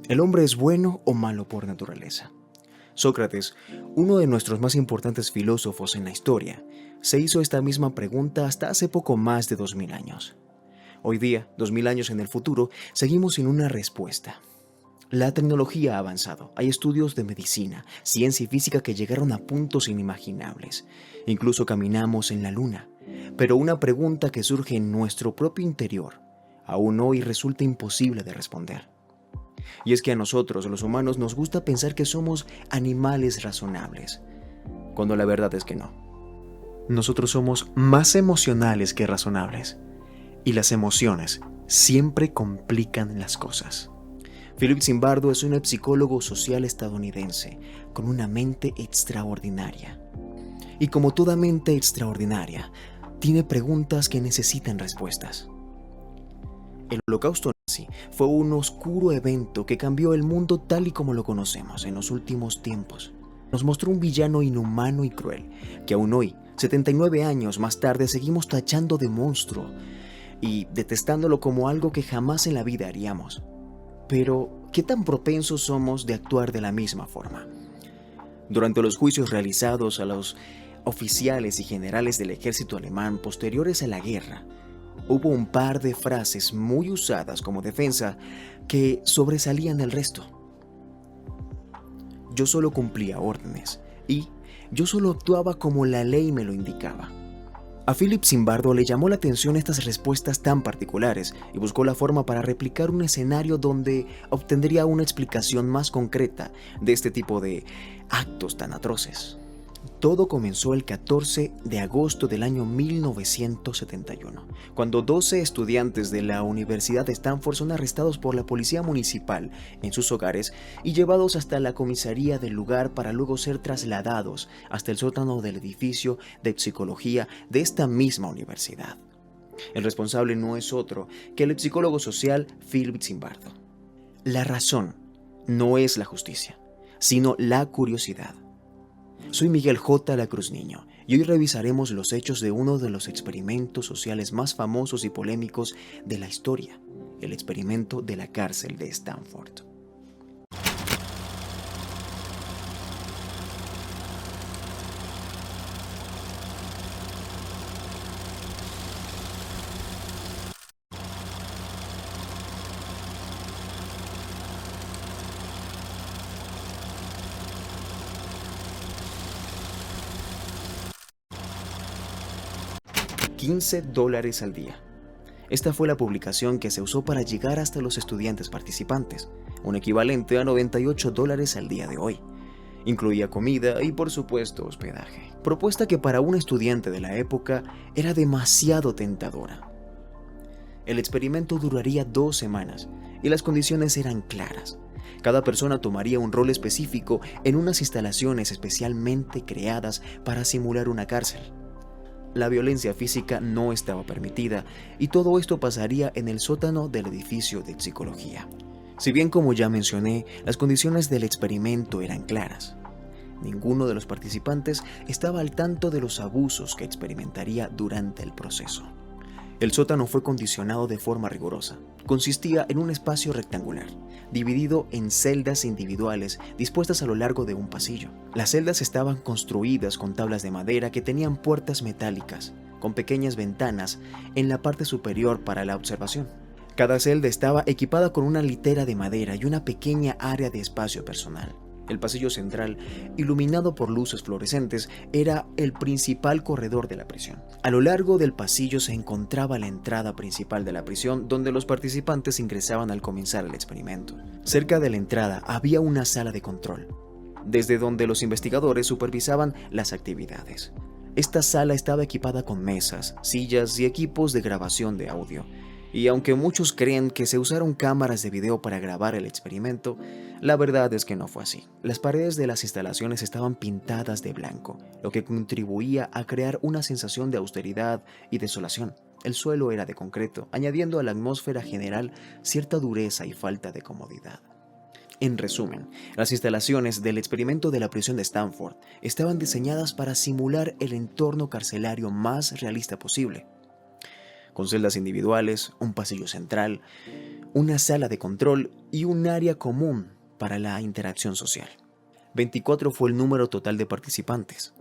¿El hombre es bueno o malo por naturaleza? Sócrates, uno de nuestros más importantes filósofos en la historia, se hizo esta misma pregunta hasta hace poco más de 2000 años. Hoy día, 2000 años en el futuro, seguimos sin una respuesta. La tecnología ha avanzado. Hay estudios de medicina, ciencia y física que llegaron a puntos inimaginables. Incluso caminamos en la luna. Pero una pregunta que surge en nuestro propio interior, aún hoy resulta imposible de responder. Y es que a nosotros, los humanos, nos gusta pensar que somos animales razonables, cuando la verdad es que no. Nosotros somos más emocionales que razonables, y las emociones siempre complican las cosas. Philip Zimbardo es un psicólogo social estadounidense con una mente extraordinaria. Y como toda mente extraordinaria, tiene preguntas que necesitan respuestas. El Holocausto nazi fue un oscuro evento que cambió el mundo tal y como lo conocemos en los últimos tiempos. Nos mostró un villano inhumano y cruel, que aún hoy, 79 años más tarde, seguimos tachando de monstruo y detestándolo como algo que jamás en la vida haríamos. Pero, ¿qué tan propensos somos de actuar de la misma forma? Durante los juicios realizados a los oficiales y generales del ejército alemán posteriores a la guerra, hubo un par de frases muy usadas como defensa que sobresalían del resto. Yo solo cumplía órdenes y yo solo actuaba como la ley me lo indicaba. A Philip Zimbardo le llamó la atención estas respuestas tan particulares y buscó la forma para replicar un escenario donde obtendría una explicación más concreta de este tipo de actos tan atroces. Todo comenzó el 14 de agosto del año 1971, cuando 12 estudiantes de la Universidad de Stanford son arrestados por la policía municipal en sus hogares y llevados hasta la comisaría del lugar para luego ser trasladados hasta el sótano del edificio de psicología de esta misma universidad. El responsable no es otro que el psicólogo social Philip Zimbardo. La razón no es la justicia, sino la curiosidad. Soy Miguel J. La Cruz Niño y hoy revisaremos los hechos de uno de los experimentos sociales más famosos y polémicos de la historia, el experimento de la cárcel de Stanford. $15 al día. Esta fue la publicación que se usó para llegar hasta los estudiantes participantes, un equivalente a $98 al día de hoy. Incluía comida y, por supuesto, hospedaje. Propuesta que para un estudiante de la época era demasiado tentadora. El experimento duraría 2 semanas y las condiciones eran claras. Cada persona tomaría un rol específico en unas instalaciones especialmente creadas para simular una cárcel. La violencia física no estaba permitida y todo esto pasaría en el sótano del edificio de psicología. Si bien, como ya mencioné, las condiciones del experimento eran claras, ninguno de los participantes estaba al tanto de los abusos que experimentaría durante el proceso. El sótano fue condicionado de forma rigurosa. Consistía en un espacio rectangular, dividido en celdas individuales dispuestas a lo largo de un pasillo. Las celdas estaban construidas con tablas de madera que tenían puertas metálicas, con pequeñas ventanas en la parte superior para la observación. Cada celda estaba equipada con una litera de madera y una pequeña área de espacio personal. El pasillo central, iluminado por luces fluorescentes, era el principal corredor de la prisión. A lo largo del pasillo se encontraba la entrada principal de la prisión, donde los participantes ingresaban al comenzar el experimento. Cerca de la entrada había una sala de control, desde donde los investigadores supervisaban las actividades. Esta sala estaba equipada con mesas, sillas y equipos de grabación de audio. Y aunque muchos creen que se usaron cámaras de video para grabar el experimento, la verdad es que no fue así. Las paredes de las instalaciones estaban pintadas de blanco, lo que contribuía a crear una sensación de austeridad y desolación. El suelo era de concreto, añadiendo a la atmósfera general cierta dureza y falta de comodidad. En resumen, las instalaciones del experimento de la prisión de Stanford estaban diseñadas para simular el entorno carcelario más realista posible, con celdas individuales, un pasillo central, una sala de control y un área común para la interacción social. 24 fue el número total de participantes.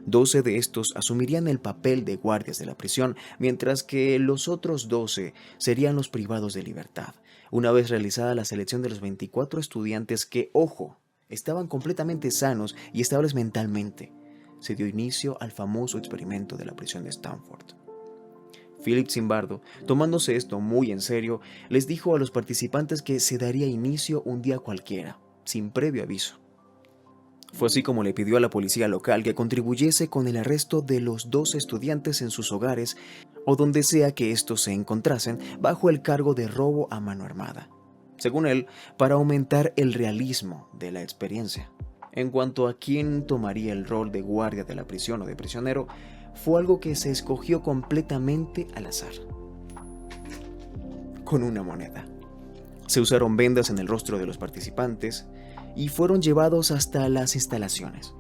12 de estos asumirían el papel de guardias de la prisión, mientras que los otros 12 serían los privados de libertad, una vez realizada la selección de los 24 estudiantes que, ojo, estaban completamente sanos y estables mentalmente. Se dio inicio al famoso experimento de la prisión de Stanford. Philip Zimbardo, tomándose esto muy en serio, les dijo a los participantes que se daría inicio un día cualquiera, sin previo aviso. Fue así como le pidió a la policía local que contribuyese con el arresto de los 12 estudiantes en sus hogares o donde sea que estos se encontrasen, bajo el cargo de robo a mano armada, según él, para aumentar el realismo de la experiencia. En cuanto a quién tomaría el rol de guardia de la prisión o de prisionero, fue algo que se escogió completamente al azar, con una moneda. Se usaron vendas en el rostro de los participantes y fueron llevados hasta las instalaciones.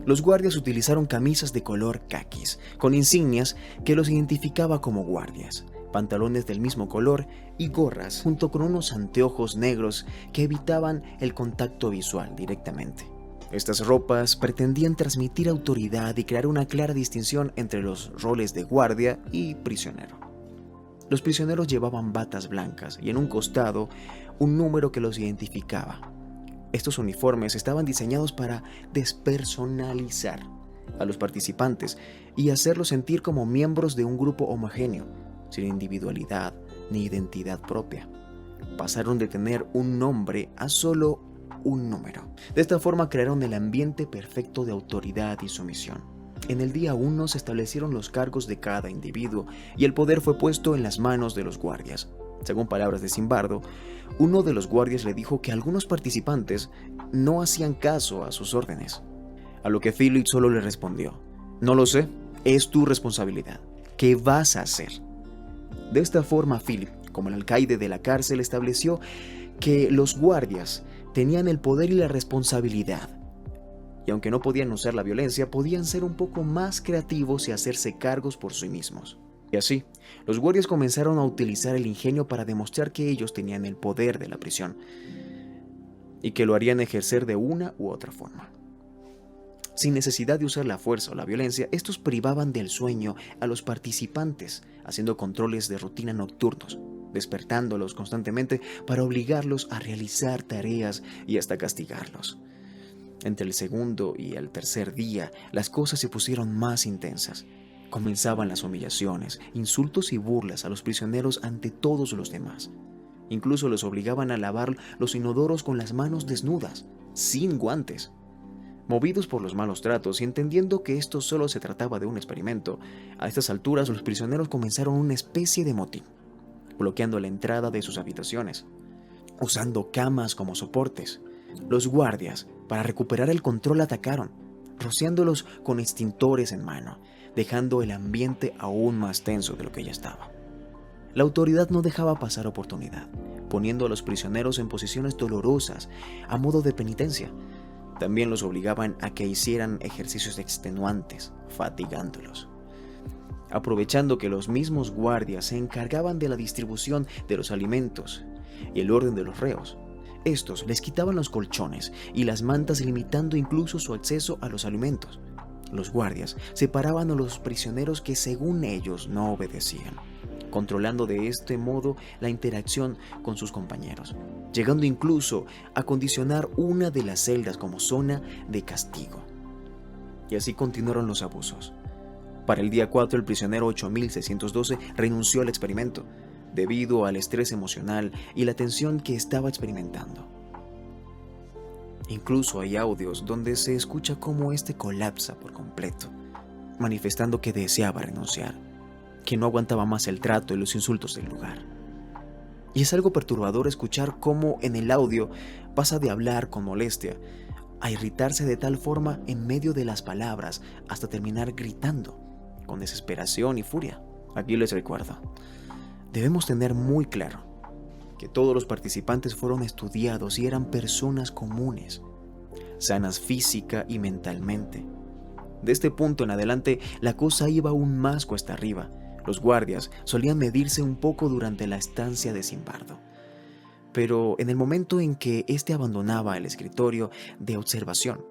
Los guardias utilizaron camisas de color caquis, con insignias que los identificaba como guardias, pantalones del mismo color y gorras, junto con unos anteojos negros que evitaban el contacto visual directamente. Estas ropas pretendían transmitir autoridad y crear una clara distinción entre los roles de guardia y prisionero. Los prisioneros llevaban batas blancas y en un costado un número que los identificaba. Estos uniformes estaban diseñados para despersonalizar a los participantes y hacerlos sentir como miembros de un grupo homogéneo, sin individualidad ni identidad propia. Pasaron de tener un nombre a solo un número. De esta forma crearon el ambiente perfecto de autoridad y sumisión. En el día 1 se establecieron los cargos de cada individuo y el poder fue puesto en las manos de los guardias. Según palabras de Zimbardo, uno de los guardias le dijo que algunos participantes no hacían caso a sus órdenes, a lo que Philip solo le respondió: "No lo sé, es tu responsabilidad. ¿Qué vas a hacer?". De esta forma, Philip, como el alcaide de la cárcel, estableció que los guardias tenían el poder y la responsabilidad. Y aunque no podían usar la violencia, podían ser un poco más creativos y hacerse cargos por sí mismos. Y así, los guardias comenzaron a utilizar el ingenio para demostrar que ellos tenían el poder de la prisión y que lo harían ejercer de una u otra forma. Sin necesidad de usar la fuerza o la violencia, estos privaban del sueño a los participantes, haciendo controles de rutina nocturnos, despertándolos constantemente para obligarlos a realizar tareas y hasta castigarlos. Entre el segundo y el tercer día, las cosas se pusieron más intensas. Comenzaban las humillaciones, insultos y burlas a los prisioneros ante todos los demás. Incluso los obligaban a lavar los inodoros con las manos desnudas, sin guantes. Movidos por los malos tratos y entendiendo que esto solo se trataba de un experimento, a estas alturas los prisioneros comenzaron una especie de motín, bloqueando la entrada de sus habitaciones, usando camas como soportes. Los guardias, para recuperar el control, atacaron, rociándolos con extintores en mano, dejando el ambiente aún más tenso de lo que ya estaba. La autoridad no dejaba pasar oportunidad, poniendo a los prisioneros en posiciones dolorosas a modo de penitencia. También los obligaban a que hicieran ejercicios extenuantes, fatigándolos. Aprovechando que los mismos guardias se encargaban de la distribución de los alimentos y el orden de los reos, estos les quitaban los colchones y las mantas, limitando incluso su acceso a los alimentos. Los guardias separaban a los prisioneros que según ellos no obedecían, controlando de este modo la interacción con sus compañeros, llegando incluso a condicionar una de las celdas como zona de castigo. Y así continuaron los abusos. Para el día 4, el prisionero 8612 renunció al experimento, debido al estrés emocional y la tensión que estaba experimentando. Incluso hay audios donde se escucha cómo este colapsa por completo, manifestando que deseaba renunciar, que no aguantaba más el trato y los insultos del lugar. Y es algo perturbador escuchar cómo en el audio pasa de hablar con molestia a irritarse de tal forma en medio de las palabras hasta terminar gritando con desesperación y furia. Aquí les recuerdo, debemos tener muy claro que todos los participantes fueron estudiados y eran personas comunes, sanas física y mentalmente. De este punto en adelante, la cosa iba aún más cuesta arriba. Los guardias solían medirse un poco durante la estancia de Zimbardo, pero en el momento en que éste abandonaba el escritorio de observación,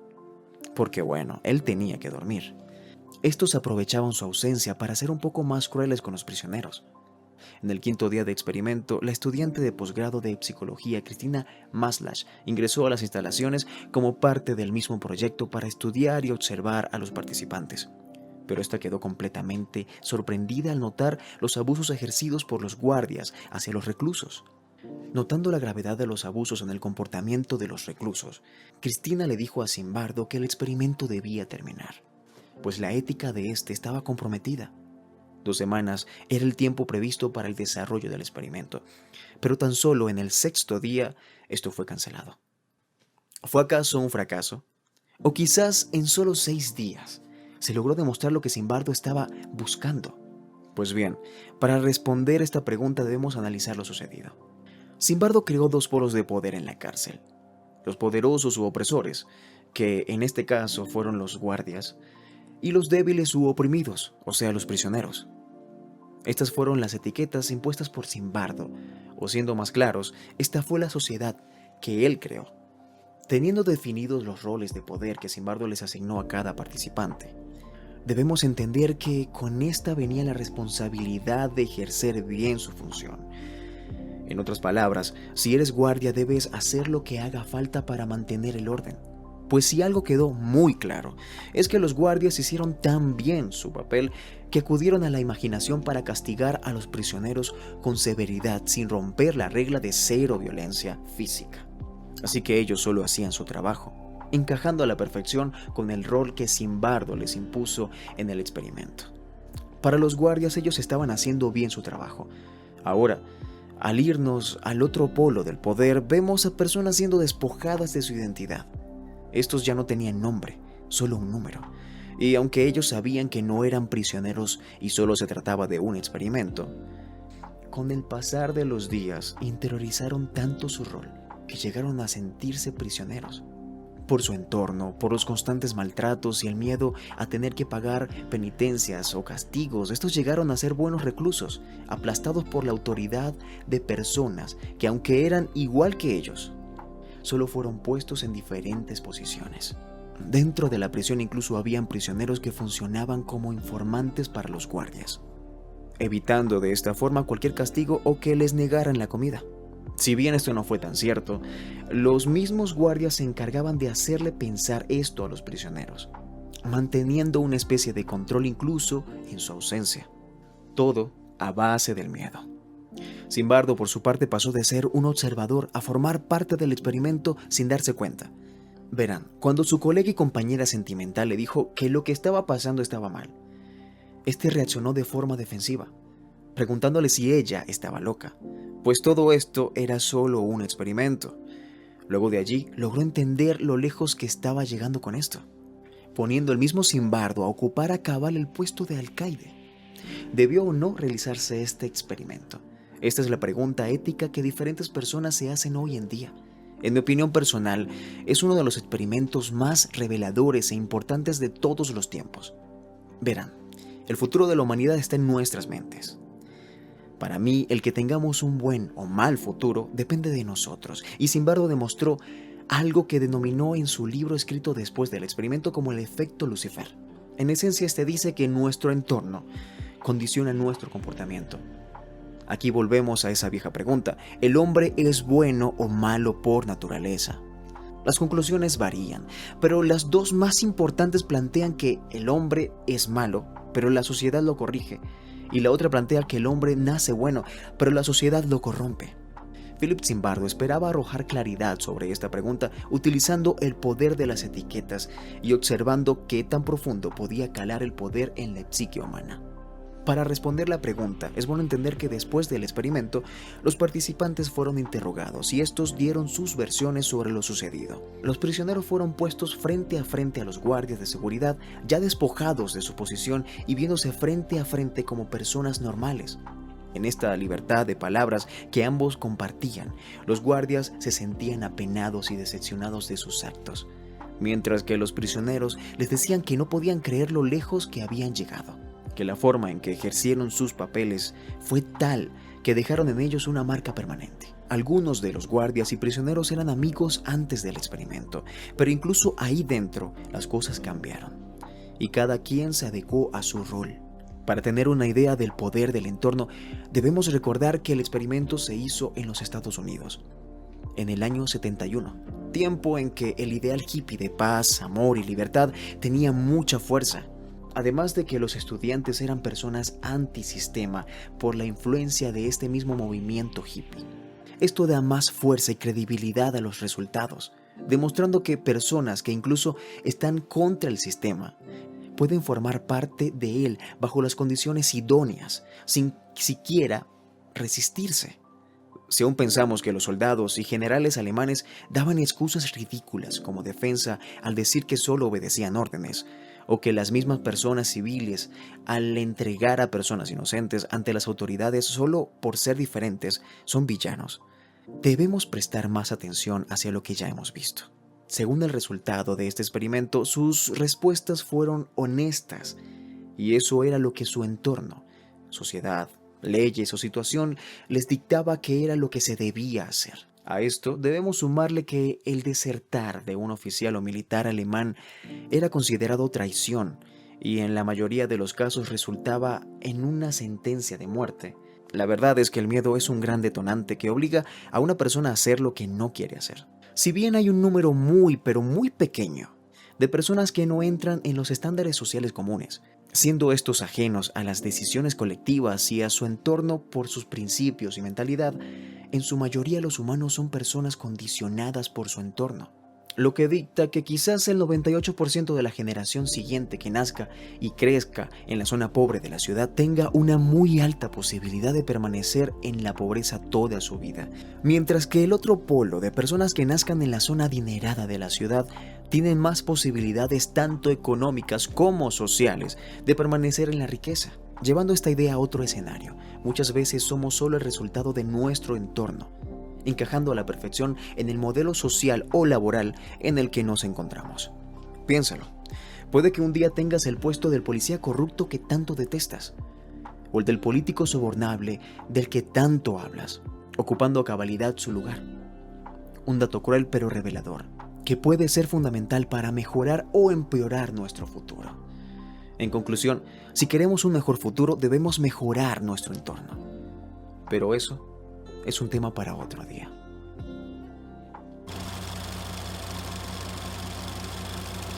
porque bueno, él tenía que dormir, estos aprovechaban su ausencia para ser un poco más crueles con los prisioneros. En el quinto día de experimento, la estudiante de posgrado de psicología Christina Maslach ingresó a las instalaciones como parte del mismo proyecto para estudiar y observar a los participantes. Pero esta quedó completamente sorprendida al notar los abusos ejercidos por los guardias hacia los reclusos. Notando la gravedad de los abusos en el comportamiento de los reclusos, Cristina le dijo a Zimbardo que el experimento debía terminar, pues la ética de este estaba comprometida. 2 semanas era el tiempo previsto para el desarrollo del experimento, pero tan solo en el 6º día esto fue cancelado. ¿Fue acaso un fracaso? ¿O quizás en solo 6 días se logró demostrar lo que Zimbardo estaba buscando? Pues bien, para responder esta pregunta debemos analizar lo sucedido. Zimbardo creó 2 polos de poder en la cárcel: los poderosos u opresores, que en este caso fueron los guardias, y los débiles u oprimidos, o sea, los prisioneros. Estas fueron las etiquetas impuestas por Zimbardo, o siendo más claros, esta fue la sociedad que él creó. Teniendo definidos los roles de poder que Zimbardo les asignó a cada participante, debemos entender que con esta venía la responsabilidad de ejercer bien su función. En otras palabras, si eres guardia debes hacer lo que haga falta para mantener el orden. Pues si algo quedó muy claro, es que los guardias hicieron tan bien su papel que acudieron a la imaginación para castigar a los prisioneros con severidad sin romper la regla de 0 violencia física. Así que ellos solo hacían su trabajo, encajando a la perfección con el rol que Zimbardo les impuso en el experimento. Para los guardias ellos estaban haciendo bien su trabajo. Ahora, al irnos al otro polo del poder, vemos a personas siendo despojadas de su identidad. Estos ya no tenían nombre, solo un número. Y aunque ellos sabían que no eran prisioneros y solo se trataba de un experimento, con el pasar de los días interiorizaron tanto su rol que llegaron a sentirse prisioneros. Por su entorno, por los constantes maltratos y el miedo a tener que pagar penitencias o castigos, estos llegaron a ser buenos reclusos, aplastados por la autoridad de personas que, aunque eran igual que ellos, solo fueron puestos en diferentes posiciones. Dentro de la prisión incluso habían prisioneros que funcionaban como informantes para los guardias, evitando de esta forma cualquier castigo o que les negaran la comida. Si bien esto no fue tan cierto, los mismos guardias se encargaban de hacerle pensar esto a los prisioneros, manteniendo una especie de control incluso en su ausencia. Todo a base del miedo. Zimbardo, por su parte, pasó de ser un observador a formar parte del experimento sin darse cuenta. Verán, cuando su colega y compañera sentimental le dijo que lo que estaba pasando estaba mal, este reaccionó de forma defensiva, preguntándole si ella estaba loca, pues todo esto era solo un experimento. Luego de allí, logró entender lo lejos que estaba llegando con esto, poniendo el mismo Zimbardo a ocupar a cabal el puesto de alcaide. ¿Debió o no realizarse este experimento? Esta es la pregunta ética que diferentes personas se hacen hoy en día. En mi opinión personal, es uno de los experimentos más reveladores e importantes de todos los tiempos. Verán, el futuro de la humanidad está en nuestras mentes. Para mí, el que tengamos un buen o mal futuro depende de nosotros, y Zimbardo demostró algo que denominó en su libro escrito después del experimento como el efecto Lucifer. En esencia, este dice que nuestro entorno condiciona nuestro comportamiento. Aquí volvemos a esa vieja pregunta: ¿el hombre es bueno o malo por naturaleza? Las conclusiones varían, pero las 2 más importantes plantean que el hombre es malo, pero la sociedad lo corrige, y la otra plantea que el hombre nace bueno, pero la sociedad lo corrompe. Philip Zimbardo esperaba arrojar claridad sobre esta pregunta utilizando el poder de las etiquetas y observando qué tan profundo podía calar el poder en la psique humana. Para responder la pregunta, es bueno entender que después del experimento, los participantes fueron interrogados y estos dieron sus versiones sobre lo sucedido. Los prisioneros fueron puestos frente a los guardias de seguridad, ya despojados de su posición y viéndose frente a frente como personas normales. En esta libertad de palabras que ambos compartían, los guardias se sentían apenados y decepcionados de sus actos, mientras que los prisioneros les decían que no podían creer lo lejos que habían llegado, que la forma en que ejercieron sus papeles fue tal que dejaron en ellos una marca permanente. Algunos de los guardias y prisioneros eran amigos antes del experimento, pero incluso ahí dentro las cosas cambiaron y cada quien se adecuó a su rol. Para tener una idea del poder del entorno, debemos recordar que el experimento se hizo en los Estados Unidos, en el año 71, tiempo en que el ideal hippie de paz, amor y libertad tenía mucha fuerza. Además de que los estudiantes eran personas antisistema por la influencia de este mismo movimiento hippie. Esto da más fuerza y credibilidad a los resultados, demostrando que personas que incluso están contra el sistema pueden formar parte de él bajo las condiciones idóneas, sin siquiera resistirse. Si aún pensamos que los soldados y generales alemanes daban excusas ridículas como defensa al decir que solo obedecían órdenes, o que las mismas personas civiles, al entregar a personas inocentes ante las autoridades solo por ser diferentes, son villanos, debemos prestar más atención hacia lo que ya hemos visto. Según el resultado de este experimento, sus respuestas fueron honestas, y eso era lo que su entorno, sociedad, leyes o situación les dictaba que era lo que se debía hacer. A esto debemos sumarle que el desertar de un oficial o militar alemán era considerado traición y en la mayoría de los casos resultaba en una sentencia de muerte. La verdad es que el miedo es un gran detonante que obliga a una persona a hacer lo que no quiere hacer. Si bien hay un número muy pero muy pequeño de personas que no entran en los estándares sociales comunes, siendo estos ajenos a las decisiones colectivas y a su entorno por sus principios y mentalidad, en su mayoría los humanos son personas condicionadas por su entorno, lo que dicta que quizás el 98% de la generación siguiente que nazca y crezca en la zona pobre de la ciudad tenga una muy alta posibilidad de permanecer en la pobreza toda su vida, mientras que el otro polo de personas que nazcan en la zona adinerada de la ciudad tienen más posibilidades tanto económicas como sociales de permanecer en la riqueza. Llevando esta idea a otro escenario, muchas veces somos solo el resultado de nuestro entorno, encajando a la perfección en el modelo social o laboral en el que nos encontramos. Piénsalo, puede que un día tengas el puesto del policía corrupto que tanto detestas, o el del político sobornable del que tanto hablas, ocupando a cabalidad su lugar. Un dato cruel pero revelador, que puede ser fundamental para mejorar o empeorar nuestro futuro. En conclusión, si queremos un mejor futuro, debemos mejorar nuestro entorno. Pero eso es un tema para otro día.